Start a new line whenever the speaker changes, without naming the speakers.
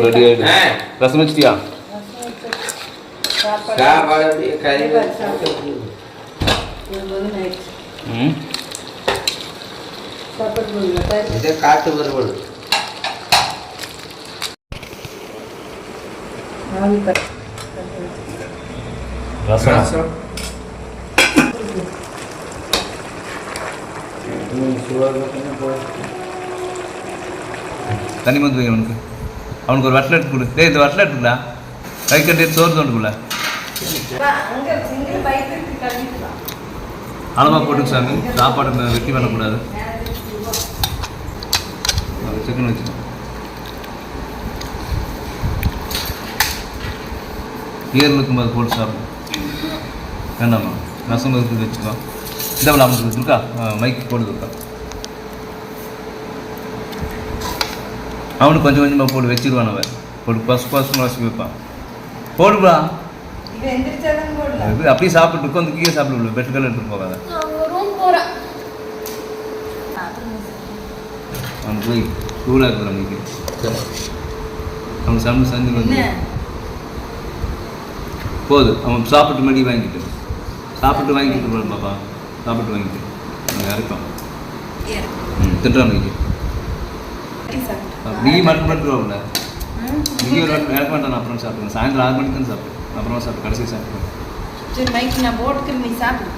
Ready ஆயிடுச்சு. ரசம் வச்சிட்டியா?
சாப்பாடு கறி இது காட்டு வறுவல்.
ரசம் தண்ணி வந்து வை அவனுக்கு. அவனுக்கு ஒரு வட்டலை எடுத்து கொடு. டேய் இந்த வட்டலை எடுத்துக்கடா. கை கட்டி சோறு தோண்டுக்குள்ள அளவாக போட்டுக்கு சாமி. சாப்பாடு வெட்டி பண்ணக்கூடாது. சிக்கன் வச்சு ஈரல் இருக்கும்போது போட்டு சாப்பிடும். வேண்டாமா ரசம் இருக்கு வச்சுக்கோ. இந்த அவனுக்கு இருக்கா மைக்கு போடுது இருக்கா. அவனுக்கு கொஞ்சம் கொஞ்சமாக போட்டு வச்சிருவான். அவன் போட்டு பசு ரசி வைப்பான். போடுவா அப்படியே சாப்பிட்டு உட்காந்து கீழே சாப்பிட பெட்டுக்கெல்லாம் எடுத்துட்டு போகாத. அவன் போய் சூடாக இருக்கிற அன்னைக்கு அவன் சாப்பிட்டு செஞ்சு வந்து போகுது. அவன் சாப்பிட்டு மடி வாங்கிட்டு போகிறான். பாப்பா சாப்பிட்டு வாங்கிட்டு அவன் இறப்பான். திட்டுறான் அன்னைக்கு. நீ மட்டும் வருவாங்கல்ல. நீ ஒரு இறக்க மாட்டான். அப்புறம் சாப்பிடுவேன். சாயந்தரம் 6 மணிக்கு தான் சாப்பிடுவேன். அப்புறமா சாப்பிட்டு கடைசி சாப்பிடுவேன்.
நான் போட்டுக்கிறேன். நீ சாப்பிடு.